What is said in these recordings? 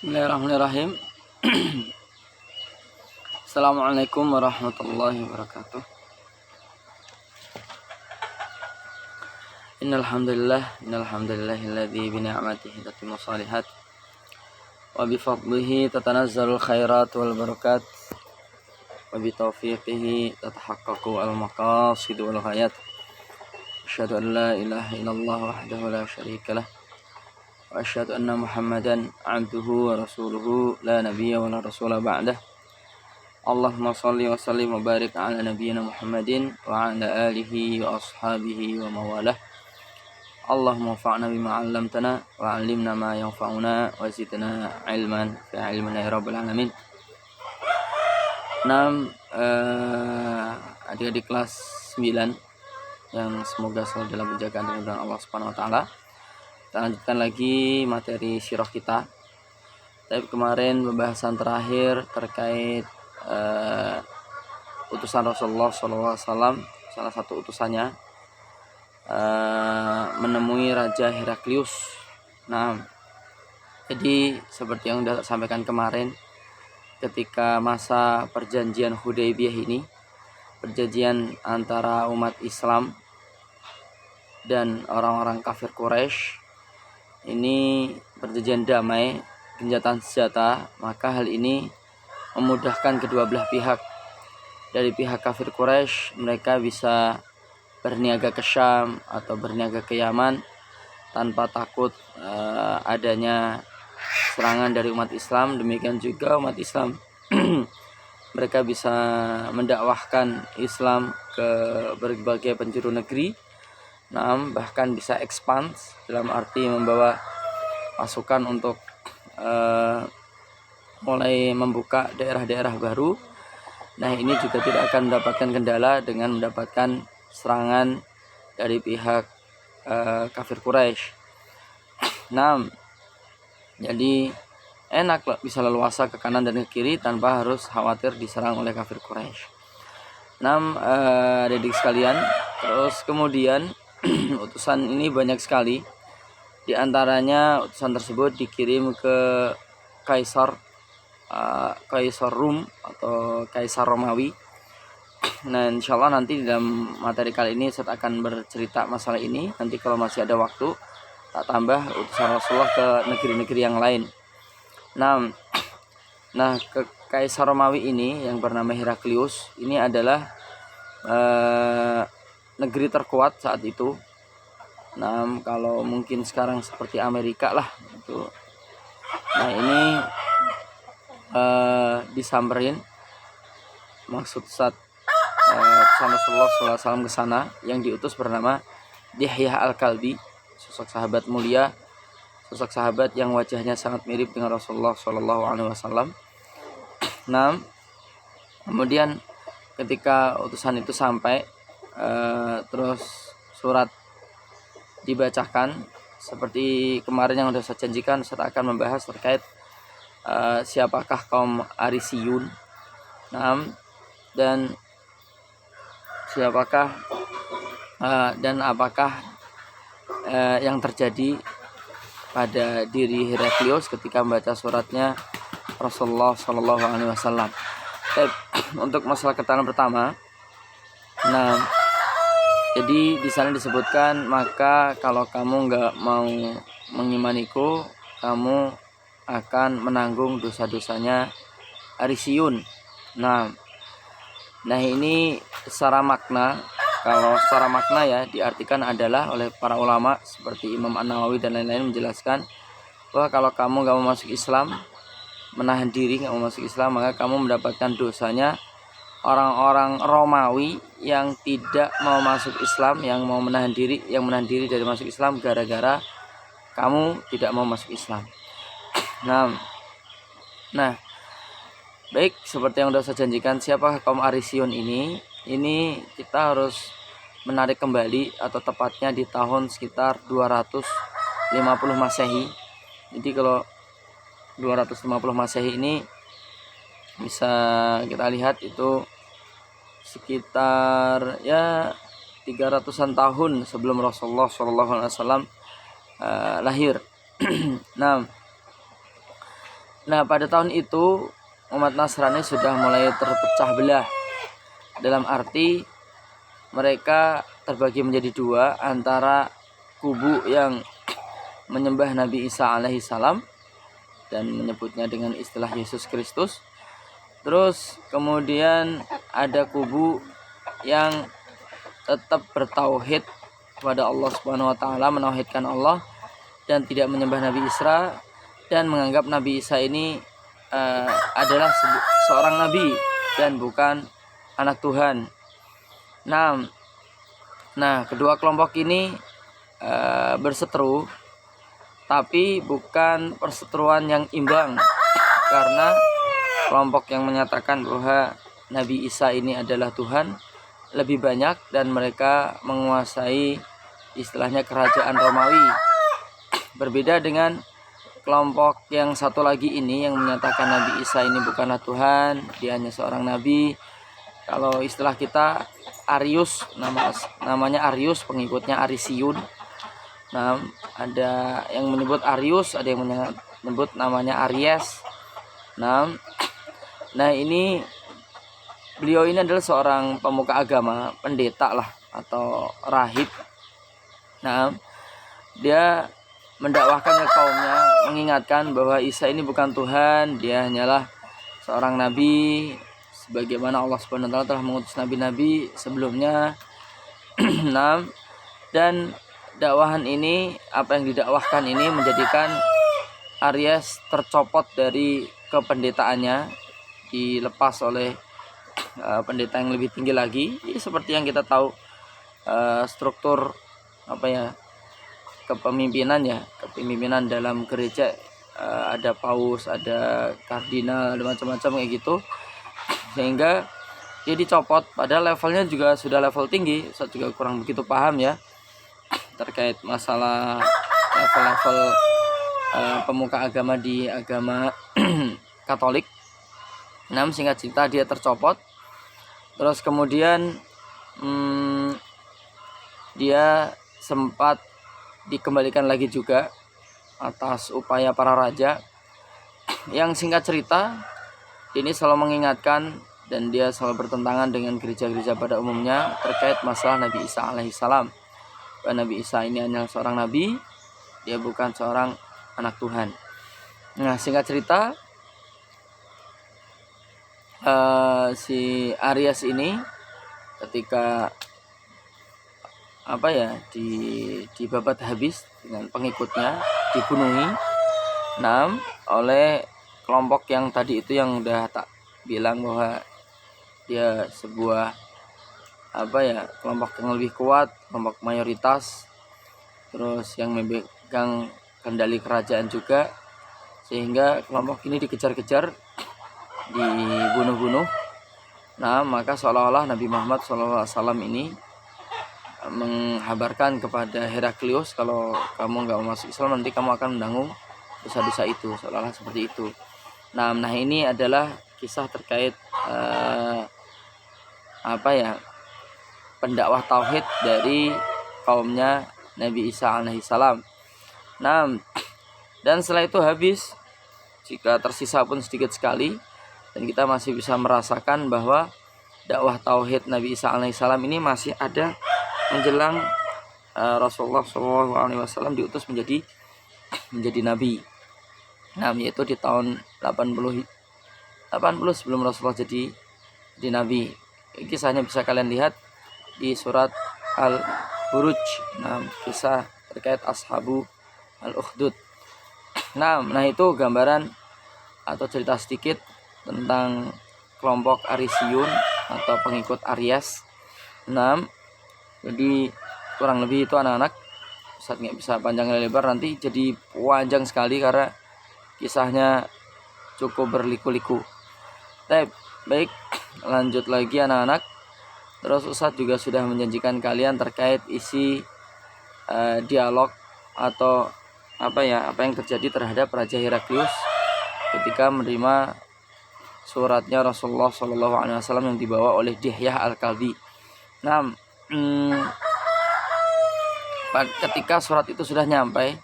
Bismillahirrahmanirrahim. Assalamualaikum warahmatullahi wabarakatuh. Innalhamdulillahilladzi bi ni'matihi tatimmu shalihat wa bi fadlihi tatanazzalul khairat wal barakat wa bi taufiqihi tatahaqqaqu al maqasid wal ghayat. Asyhadu an la ilaha illallah wahdahu la syarika lah wa asyhadu anna Muhammadan abduhu wa rasuluhu la nabiyya wa la rasula ba'dah. Allahumma shalli wa sallim wa barik ala nabiyyina Muhammadin wa ala alihi wa ashabihi wa mawalah. Allahumma fa'na bima 'allamtana wa 'allimna ma yanfa'una wa zidna ilman fi ilmina ya rabbal alamin. Adik-adik kelas 9 yang semoga selalu dalam penjagaan dan Allah Subhanahu wa taala. Kita lanjutkan lagi materi sirah kita. Tapi kemarin pembahasan terakhir terkait utusan Rasulullah SAW, salah satu utusannya menemui Raja Heraklius. Jadi seperti yang sudah sampaikan kemarin, ketika masa perjanjian Hudaybiyah ini, perjanjian antara umat Islam dan orang-orang kafir Quraisy, ini perjanjian damai, gencatan senjata, maka hal ini memudahkan kedua belah pihak. Dari pihak kafir Quraisy, mereka bisa berniaga ke Syam atau berniaga ke Yaman tanpa takut adanya serangan dari umat Islam. Demikian juga umat Islam mereka bisa mendakwahkan Islam ke berbagai penjuru negeri. Bahkan bisa expand dalam arti membawa pasukan untuk mulai membuka daerah-daerah baru. Ini juga tidak akan mendapatkan kendala dengan mendapatkan serangan dari pihak kafir Quraisy. Jadi enak bisa leluasa ke kanan dan ke kiri tanpa harus khawatir diserang oleh kafir Quraisy. Adik sekalian, terus kemudian utusan ini banyak sekali. Di antaranya utusan tersebut dikirim ke Kaisar Rum atau Kaisar Romawi. Insyaallah nanti dalam materi kali ini saya akan bercerita masalah ini. Nanti kalau masih ada waktu, tak tambah utusan Rasulullah ke negeri-negeri yang lain. Ke Kaisar Romawi ini yang bernama Heraklius ini adalah negeri terkuat saat itu. Kalau mungkin sekarang seperti Amerika lah gitu. Ini disamperin, maksud saat Rasulullah SAW ke sana, yang diutus bernama Dihyah Al-Kalbi, sosok sahabat mulia, sosok sahabat yang wajahnya sangat mirip dengan Rasulullah SAW. Kemudian ketika utusan itu sampai, terus surat dibacakan seperti kemarin yang sudah saya janjikan. Saya akan membahas terkait siapakah kaum Arisiyun, dan siapakah dan apakah yang terjadi pada diri Heraklius ketika membaca suratnya Rasulullah SAW. Untuk masalah keterangan pertama, jadi di sana disebutkan, maka kalau kamu nggak mau mengimaniku, kamu akan menanggung dosa-dosanya Arisiyun. Ini secara makna, kalau secara makna ya diartikan adalah oleh para ulama seperti Imam An-Nawawi dan lain-lain menjelaskan bahwa kalau kamu nggak mau masuk Islam, menahan diri nggak mau masuk Islam, maka kamu mendapatkan dosanya orang-orang Romawi yang tidak mau masuk Islam, yang menahan diri dari masuk Islam gara-gara kamu tidak mau masuk Islam. Baik, seperti yang sudah saya janjikan, siapa kaum Arisiyun ini kita harus menarik kembali, atau tepatnya di tahun sekitar 250 Masehi. Jadi kalau 250 Masehi ini bisa kita lihat itu sekitar 300-an tahun sebelum Rasulullah SAW lahir. Nah, pada tahun itu umat Nasrani sudah mulai terpecah belah. Dalam arti mereka terbagi menjadi dua, antara kubu yang menyembah Nabi Isa alaihissalam dan menyebutnya dengan istilah Yesus Kristus. Terus kemudian ada kubu yang tetap bertauhid kepada Allah Subhanahu wa taala, menauhidkan Allah dan tidak menyembah Nabi Isa dan menganggap Nabi Isa ini adalah seorang nabi dan bukan anak Tuhan. Nah, kedua kelompok ini berseteru, tapi bukan perseteruan yang imbang, karena kelompok yang menyatakan bahwa Nabi Isa ini adalah Tuhan lebih banyak dan mereka menguasai istilahnya kerajaan Romawi. Berbeda dengan kelompok yang satu lagi ini yang menyatakan Nabi Isa ini bukanlah Tuhan, dia hanya seorang nabi. Kalau istilah kita Arius, namanya Arius, pengikutnya Arisiun. Nah, ada yang menyebut Arius, ada yang menyebut namanya Aries. Nah, ini beliau ini adalah seorang pemuka agama, pendeta lah atau rahib. Nah, dia mendakwahkan ke kaumnya, mengingatkan bahwa Isa ini bukan Tuhan, dia hanyalah seorang nabi, sebagaimana Allah Subhanahu wa taala telah mengutus nabi-nabi sebelumnya. Nah, dan dakwahan ini, apa yang didakwahkan ini menjadikan Aries tercopot dari kependetaannya, dilepas oleh pendeta yang lebih tinggi lagi. Seperti yang kita tahu struktur kepemimpinan dalam gereja, ada paus, ada kardinal, ada macam-macam kayak gitu, sehingga dia dicopot. Padahal levelnya juga sudah level tinggi. Saya juga kurang begitu paham ya terkait masalah level-level pemuka agama di agama Katolik. Singkat cerita dia tercopot. Terus kemudian dia sempat dikembalikan lagi juga atas upaya para raja. Yang singkat cerita ini selalu mengingatkan dan dia selalu bertentangan dengan gereja-gereja pada umumnya terkait masalah Nabi Isa alaihissalam. Nabi Isa ini hanya seorang nabi, dia bukan seorang anak Tuhan. Nah, singkat cerita si Aries ini ketika dibabat habis dengan pengikutnya, dibunuhi oleh kelompok yang tadi itu, yang udah tak bilang bahwa dia sebuah kelompok yang lebih kuat, kelompok mayoritas, terus yang memegang kendali kerajaan juga, sehingga kelompok ini dikejar-kejar, dibunuh-bunuh. Maka seolah-olah Nabi Muhammad SAW ini menghabarkan kepada Heraklius, kalau kamu nggak masuk Islam nanti kamu akan menanggung dosa-dosa itu, seolah-olah seperti itu. Nah, ini adalah kisah terkait pendakwah tauhid dari kaumnya Nabi Isa alaihissalam. Dan setelah itu habis, jika tersisa pun sedikit sekali, dan kita masih bisa merasakan bahwa dakwah tauhid Nabi Isa alaihissalam ini masih ada menjelang Rasulullah SAW diutus menjadi nabi. Yaitu di tahun 80 sebelum Rasulullah jadi nabi. Kisahnya bisa kalian lihat di surat Al-Buruj. Kisah terkait ashabu al-ukhdud. Nah, itu gambaran atau cerita sedikit tentang kelompok Arisiun atau pengikut Aries. Jadi kurang lebih itu anak-anak. Ustaz nggak bisa panjang lebar, nanti jadi panjang sekali karena kisahnya cukup berliku-liku. Baik, lanjut lagi anak-anak. Terus Ustaz juga sudah menjanjikan kalian terkait isi dialog atau apa yang terjadi terhadap Raja Heraklius ketika menerima suratnya Rasulullah SAW yang dibawa oleh Dihyah Al-Kalbi. Ketika surat itu sudah nyampe,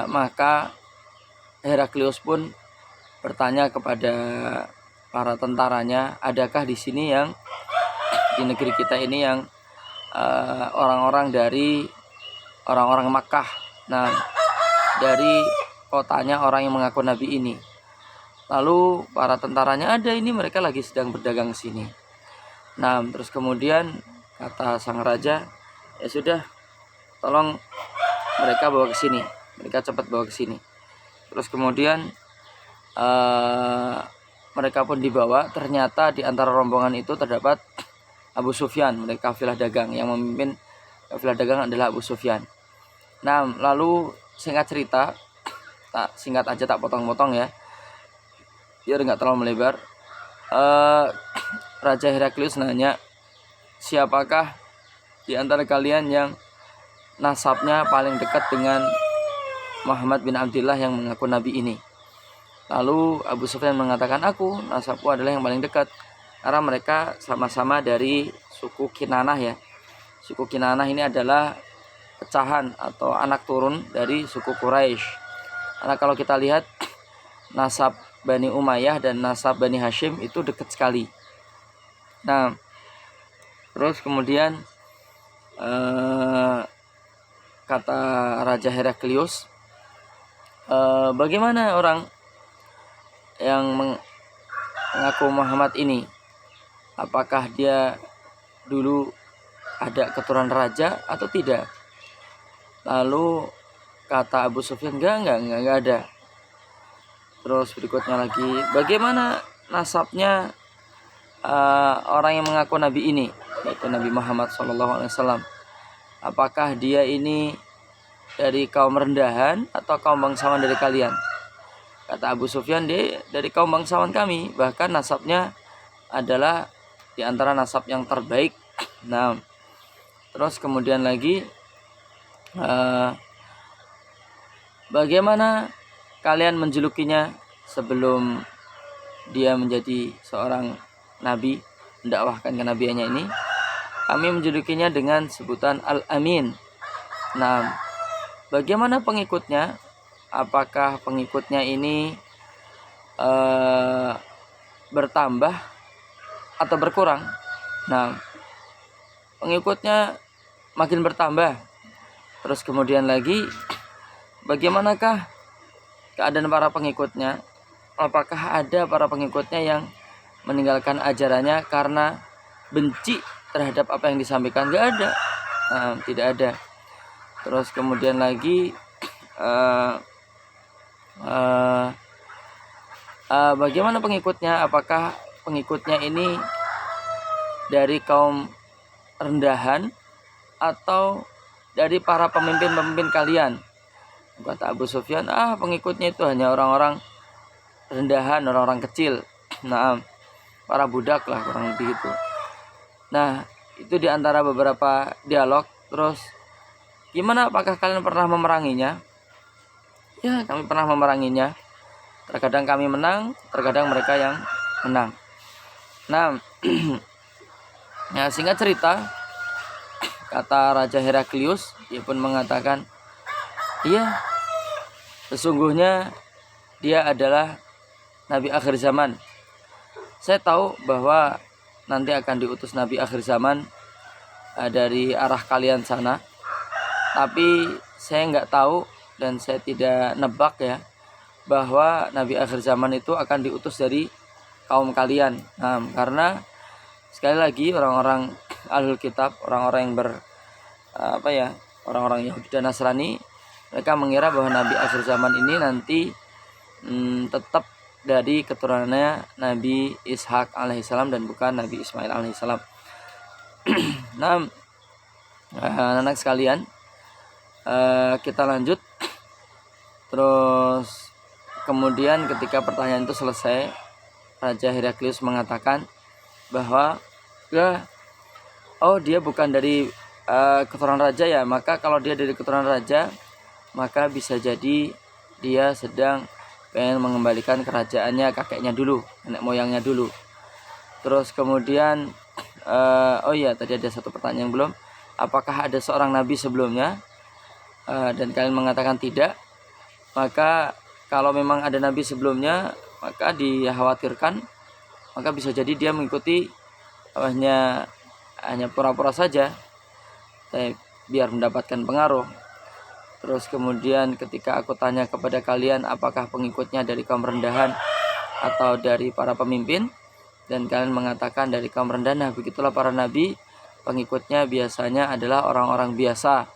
maka Heraklius pun bertanya kepada para tentaranya, adakah di sini yang di negeri kita ini yang orang-orang dari orang-orang Makkah, nah dari kotanya orang yang mengaku nabi ini. Lalu para tentaranya, ada, ini mereka lagi sedang berdagang ke sini. Nah, terus kemudian kata sang raja, ya sudah, tolong mereka bawa ke sini, mereka cepat bawa ke sini. Terus kemudian mereka pun dibawa. Ternyata di antara rombongan itu terdapat Abu Sufyan, mereka kafilah dagang. Yang memimpin kafilah dagang adalah Abu Sufyan. Nah, lalu singkat cerita, singkat aja, tak potong-potong ya, biar nggak terlalu melebar. Raja Heraklius nanya, siapakah di antara kalian yang nasabnya paling dekat dengan Muhammad bin Abdullah yang mengaku nabi ini? Lalu Abu Sufyan mengatakan, aku, nasabku adalah yang paling dekat, karena mereka sama-sama dari suku Kinanah ya. Suku Kinanah ini adalah pecahan atau anak turun dari suku Quraisy. Karena kalau kita lihat nasab Bani Umayyah dan nasab Bani Hashim itu dekat sekali. Nah, terus kemudian kata Raja Heraklius, bagaimana orang yang mengaku Muhammad ini? Apakah dia dulu ada keturunan raja atau tidak? Lalu kata Abu Sufyan, enggak ada. Terus berikutnya lagi, bagaimana nasabnya orang yang mengaku nabi ini, yaitu Nabi Muhammad SAW? Apakah dia ini dari kaum rendahan atau kaum bangsawan dari kalian? Kata Abu Sufyan, dia dari kaum bangsawan kami, bahkan nasabnya adalah di antara nasab yang terbaik. Nah, terus kemudian lagi, bagaimana kalian menjulukinya sebelum dia menjadi seorang nabi, mendakwahkan kenabiannya ini? Kami menjulukinya dengan sebutan Al-Amin. Nah, bagaimana pengikutnya? Apakah pengikutnya ini bertambah atau berkurang? Nah, pengikutnya makin bertambah. Terus kemudian lagi, bagaimanakah keadaan para pengikutnya? Apakah ada para pengikutnya yang meninggalkan ajarannya karena benci terhadap apa yang disampaikan? Gak ada. Nah, tidak ada. Terus kemudian lagi, bagaimana pengikutnya? Apakah pengikutnya ini dari kaum rendahan atau dari para pemimpin-pemimpin kalian? Kata Abu Sufyan, pengikutnya itu hanya orang-orang rendahan, orang-orang kecil. Nah, para budak lah, kurang lebih itu. Nah, itu diantara beberapa dialog. Terus, gimana, apakah kalian pernah memeranginya? Ya, kami pernah memeranginya. Terkadang kami menang, terkadang mereka yang menang. Nah, ya, singkat cerita, kata Raja Heraklius, dia pun mengatakan, iya, sesungguhnya dia adalah Nabi akhir zaman. Saya tahu bahwa nanti akan diutus Nabi akhir zaman dari arah kalian sana. Tapi saya nggak tahu dan saya tidak nebak ya, bahwa Nabi akhir zaman itu akan diutus dari kaum kalian. Nah, karena sekali lagi orang-orang Ahlul Kitab, orang-orang yang orang-orang Yahudi dan Nasrani, mereka mengira bahwa Nabi akhir zaman ini nanti tetap dari keturunannya Nabi Ishak alaihissalam dan bukan Nabi Ismail alaihissalam. Nah, anak sekalian, kita lanjut. Terus kemudian ketika pertanyaan itu selesai, Raja Heraklius mengatakan bahwa dia bukan dari keturunan raja ya, maka kalau dia dari keturunan raja, maka bisa jadi dia sedang pengen mengembalikan kerajaannya kakeknya dulu, nenek moyangnya dulu. Terus kemudian tadi ada satu pertanyaan yang belum, apakah ada seorang nabi sebelumnya? Dan kalian mengatakan tidak, maka kalau memang ada nabi sebelumnya, maka dikhawatirkan, maka bisa jadi dia mengikuti hanya pura-pura saja, biar mendapatkan pengaruh. Terus kemudian ketika aku tanya kepada kalian apakah pengikutnya dari kaum rendahan atau dari para pemimpin, dan kalian mengatakan dari kaum rendahan, nah begitulah para nabi, pengikutnya biasanya adalah orang-orang biasa,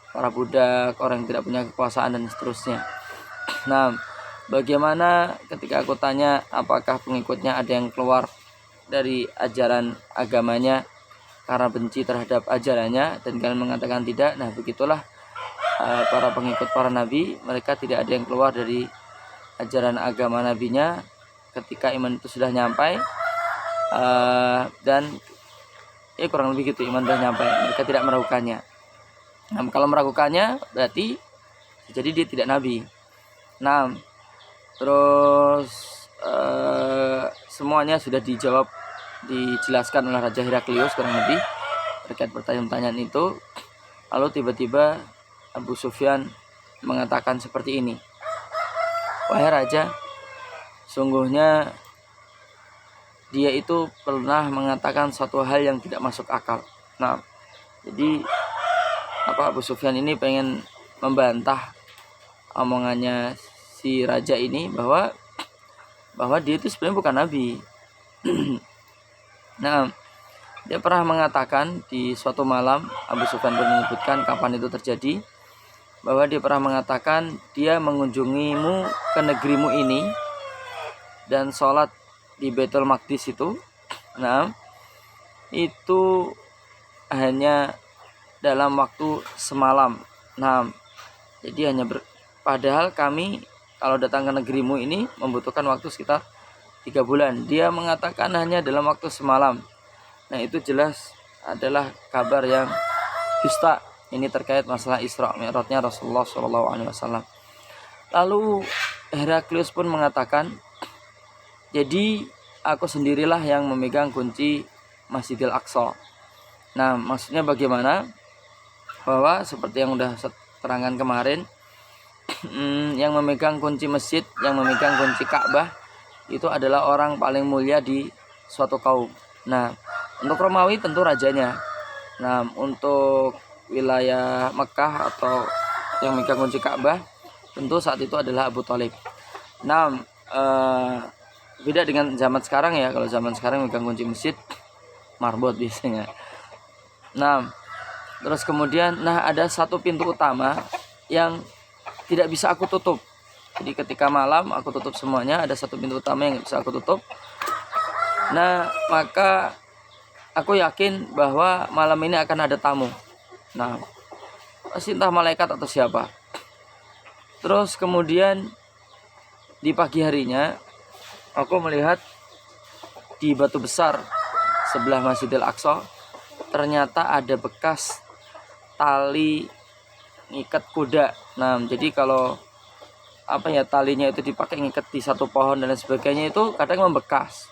para budak, orang yang tidak punya kekuasaan dan seterusnya. Nah, bagaimana ketika aku tanya apakah pengikutnya ada yang keluar dari ajaran agamanya karena benci terhadap ajarannya, dan kalian mengatakan tidak, nah begitulah para pengikut para nabi, mereka tidak ada yang keluar dari ajaran agama nabinya ketika iman itu sudah nyampai, dan kurang lebih gitu, iman sudah nyampai, mereka tidak meragukannya. Nah, kalau meragukannya berarti jadi dia tidak nabi. Nah, terus semuanya sudah dijelaskan oleh Raja Heraklius kurang lebih terkait pertanyaan-pertanyaan itu. Lalu tiba-tiba Abu Sufyan mengatakan seperti ini, wahai raja, sungguhnya dia itu pernah mengatakan suatu hal yang tidak masuk akal. Nah, jadi Abu Sufyan ini pengen membantah omongannya si raja ini bahwa dia itu sebenarnya bukan nabi. Nah, dia pernah mengatakan di suatu malam, Abu Sufyan pun menyebutkan kapan itu terjadi, bahwa dia pernah mengatakan dia mengunjungimu ke negerimu ini dan sholat di Baitul Maqdis itu. Nah, itu hanya dalam waktu semalam. Nah, jadi padahal kami kalau datang ke negerimu ini membutuhkan waktu sekitar 3 bulan. Dia mengatakan hanya dalam waktu semalam. Nah, itu jelas adalah kabar yang dusta. Ini terkait masalah Isra Mi'rajnya Rasulullah SAW. Lalu Heraklius pun mengatakan, jadi aku sendirilah yang memegang kunci Masjidil Aqsa. Nah, maksudnya bagaimana? Bahwa seperti yang udah terangkan kemarin, yang memegang kunci masjid, yang memegang kunci Ka'bah itu adalah orang paling mulia di suatu kaum. Nah, untuk Romawi tentu rajanya. Nah, untuk wilayah Mekah atau yang memegang kunci Ka'bah tentu saat itu adalah Abu Thalib. Nah, beda dengan zaman sekarang ya. Kalau zaman sekarang memegang kunci masjid marbot biasanya. Nah, terus kemudian ada satu pintu utama yang tidak bisa aku tutup. Jadi ketika malam aku tutup semuanya, ada satu pintu utama yang bisa aku tutup. Nah, maka aku yakin bahwa malam ini akan ada tamu. Nah, pasti entah malaikat atau siapa. Terus kemudian di pagi harinya aku melihat di batu besar sebelah Masjidil Aqsa ternyata ada bekas tali ngikat kuda. Nah, jadi kalau talinya itu dipakai ngikat di satu pohon dan lain sebagainya, itu kadang membekas.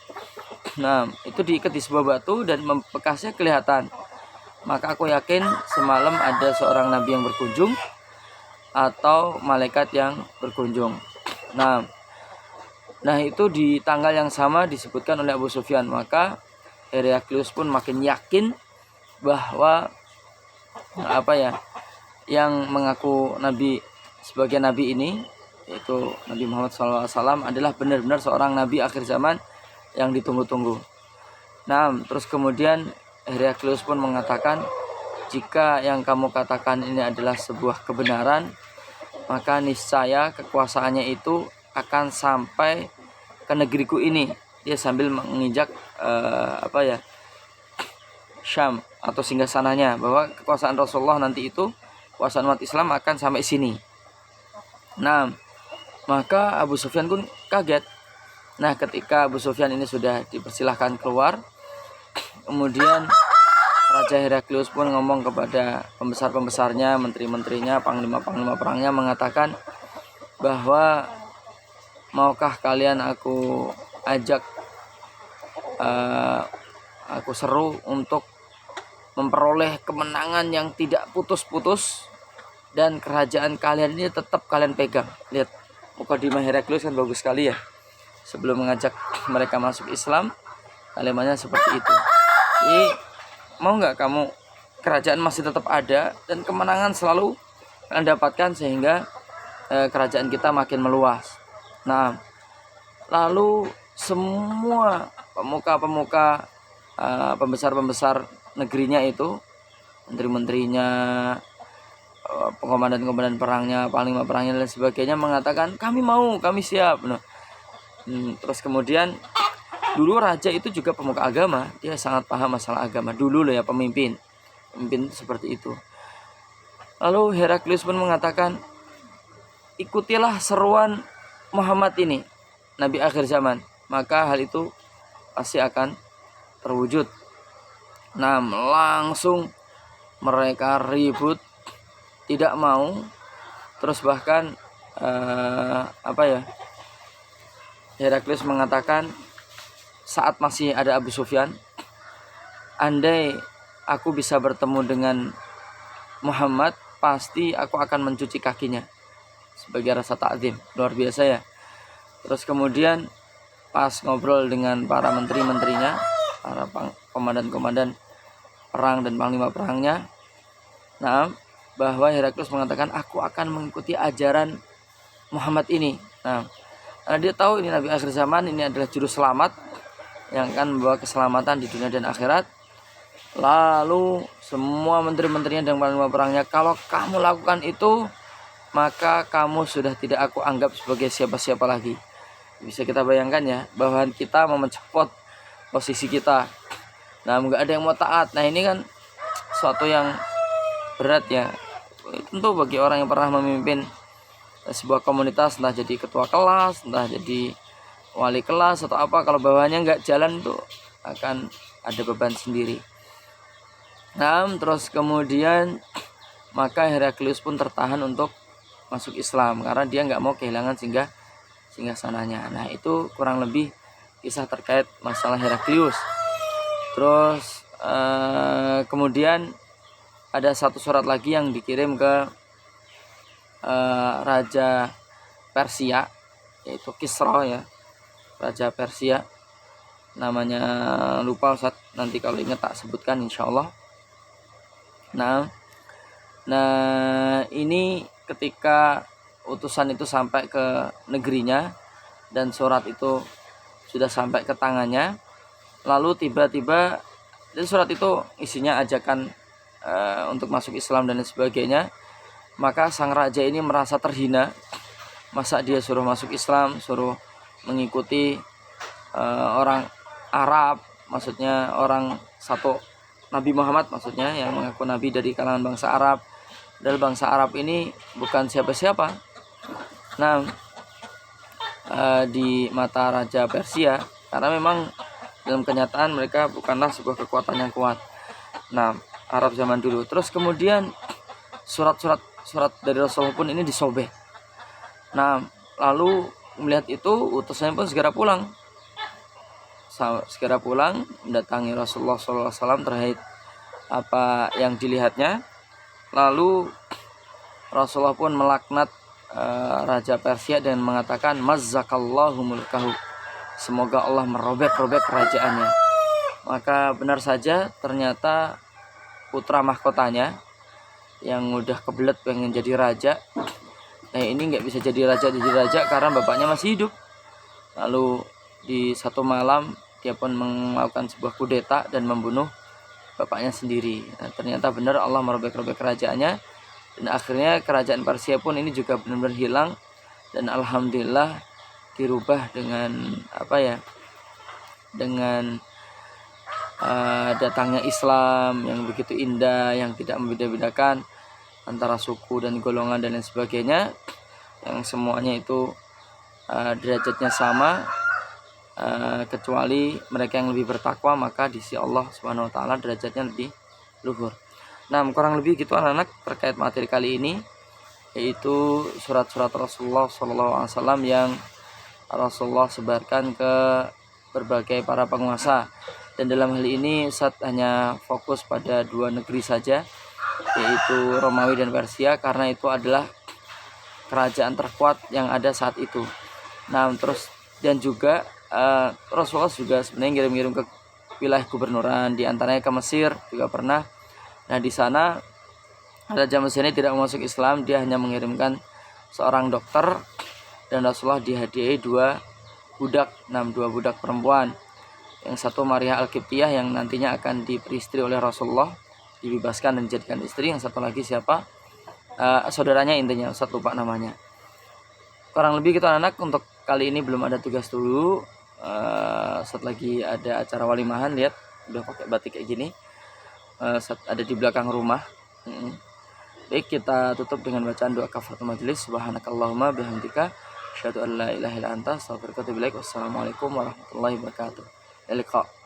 Nah, itu diikat di sebuah batu dan bekasnya kelihatan. Maka aku yakin semalam ada seorang nabi yang berkunjung atau malaikat yang berkunjung. Nah, itu di tanggal yang sama disebutkan oleh Abu Sufyan. Maka Heraklius pun makin yakin bahwa yang mengaku nabi sebagai nabi ini, yaitu Nabi Muhammad SAW, adalah benar-benar seorang nabi akhir zaman yang ditunggu-tunggu. Nah, terus kemudian Heraklius pun mengatakan, jika yang kamu katakan ini adalah sebuah kebenaran, maka niscaya kekuasaannya itu akan sampai ke negeriku ini. Dia sambil menginjak Syam atau singgasananya, bahwa kekuasaan Rasulullah nanti itu, kekuasaan umat Islam akan sampai sini. Nah, maka Abu Sufyan pun kaget. Nah, ketika Abu Sufyan ini sudah dipersilahkan keluar, kemudian Raja Heraklius pun ngomong kepada pembesar-pembesarnya, menteri-menterinya, panglima-panglima perangnya, mengatakan bahwa maukah kalian aku ajak, aku seru untuk memperoleh kemenangan yang tidak putus-putus, dan kerajaan kalian ini tetap kalian pegang. Lihat, Mukadimah Heraklius kan bagus sekali ya. Sebelum mengajak mereka masuk Islam, kalimatnya seperti itu. Jadi mau nggak kamu kerajaan masih tetap ada dan kemenangan selalu kalian dapatkan sehingga kerajaan kita makin meluas. Nah, lalu semua pemuka-pemuka, pembesar-pembesar negerinya itu, menteri-menterinya, komandan-komandan perangnya, panglima perangnya dan sebagainya mengatakan kami mau, kami siap. Nah, terus kemudian dulu raja itu juga pemuka agama, dia sangat paham masalah agama dulu loh ya, pemimpin itu seperti itu. Lalu Heraklius pun mengatakan, ikutilah seruan Muhammad ini, Nabi akhir zaman, maka hal itu pasti akan terwujud. Nah, langsung mereka ribut, tidak mau. Terus bahkan Heraklius mengatakan saat masih ada Abu Sufyan, andai aku bisa bertemu dengan Muhammad, pasti aku akan mencuci kakinya sebagai rasa takzim. Luar biasa ya. Terus kemudian pas ngobrol dengan para menteri-menterinya, para komandan-komandan perang dan panglima perangnya, nah, bahwa Heraklius mengatakan aku akan mengikuti ajaran Muhammad ini. Nah, karena dia tahu ini Nabi akhir zaman, ini adalah juru selamat yang akan membawa keselamatan di dunia dan akhirat. Lalu semua menteri-menterinya dan panglima perangnya, kalau kamu lakukan itu, maka kamu sudah tidak aku anggap sebagai siapa-siapa lagi. Bisa kita bayangkan ya, bahwa kita mau mencopot posisi kita. Nah, nggak ada yang mau taat. Nah, ini kan suatu yang berat ya. Tentu bagi orang yang pernah memimpin sebuah komunitas, entah jadi ketua kelas, entah jadi wali kelas atau apa, kalau bawahannya nggak jalan itu akan ada beban sendiri. Nah, terus kemudian maka Heraklius pun tertahan untuk masuk Islam karena dia nggak mau kehilangan singgasananya. Nah, itu kurang lebih kisah terkait masalah Heraklius. Terus kemudian ada satu surat lagi yang dikirim ke Raja Persia, yaitu Kisra ya, Raja Persia, namanya lupa Ustaz, nanti kalau ingat tak sebutkan insyaallah. Nah, ini ketika utusan itu sampai ke negerinya dan surat itu sudah sampai ke tangannya, lalu tiba-tiba dan surat itu isinya ajakan untuk masuk Islam dan sebagainya. Maka sang raja ini merasa terhina, masa dia suruh masuk Islam, suruh mengikuti orang Arab, maksudnya orang satu Nabi Muhammad, maksudnya yang mengaku nabi dari kalangan bangsa Arab. Dan bangsa Arab ini bukan siapa-siapa. Nah, di mata Raja Persia, karena memang dalam kenyataan mereka bukanlah sebuah kekuatan yang kuat. Nah, Arab zaman dulu. Terus kemudian surat dari Rasulullah pun ini disobek. Nah, lalu melihat itu utusannya pun segera pulang mendatangi Rasulullah SAW terkait apa yang dilihatnya. Lalu Rasulullah pun melaknat Raja Persia dan mengatakan mazzakallahu mulkahu, semoga Allah merobek-robek kerajaannya. Maka benar saja ternyata putra mahkotanya yang udah kebelet pengen jadi raja, ini nggak bisa jadi raja karena bapaknya masih hidup. Lalu di satu malam dia pun melakukan sebuah kudeta dan membunuh bapaknya sendiri. Nah, ternyata benar Allah merobek-robek kerajaannya dan akhirnya kerajaan Persia pun ini juga benar-benar hilang dan alhamdulillah dirubah dengan dengan datangnya Islam yang begitu indah, yang tidak membeda-bedakan antara suku dan golongan dan lain sebagainya, yang semuanya itu derajatnya sama, kecuali mereka yang lebih bertakwa, maka di sisi Allah Subhanahu wa taala derajatnya lebih luhur. Nah, kurang lebih gitu anak-anak terkait materi kali ini, yaitu surat-surat Rasulullah SAW yang Rasulullah sebarkan ke berbagai para penguasa. Dan dalam hal ini Ustaz hanya fokus pada dua negeri saja, yaitu Romawi dan Persia, karena itu adalah kerajaan terkuat yang ada saat itu. Nah, terus dan juga Rasulullah juga sebenarnya ngirim-ngirim ke wilayah gubernuran, di antaranya ke Mesir juga pernah. Nah, di sana Raja Mesir ini tidak masuk Islam, dia hanya mengirimkan seorang dokter, dan Rasulullah dihadiahi dua budak perempuan. Yang satu Maria Al-Qibtiyah yang nantinya akan diperistri oleh Rasulullah, dibebaskan dan dijadikan istri. Yang satu lagi siapa? Saudaranya intinya, Ustaz lupa namanya. Kurang lebih gitu anak, untuk kali ini belum ada tugas dulu. Saat lagi ada acara walimahan, lihat udah pakai batik kayak gini. Ada di belakang rumah. Baik, kita tutup dengan bacaan doa kafaratul majelis. Subhanakallahumma bihamdika asyhadu an la ilaha illa anta astaghfiruka wa atubu ilaik. Wassalamualaikum warahmatullahi wabarakatuh. Liqa.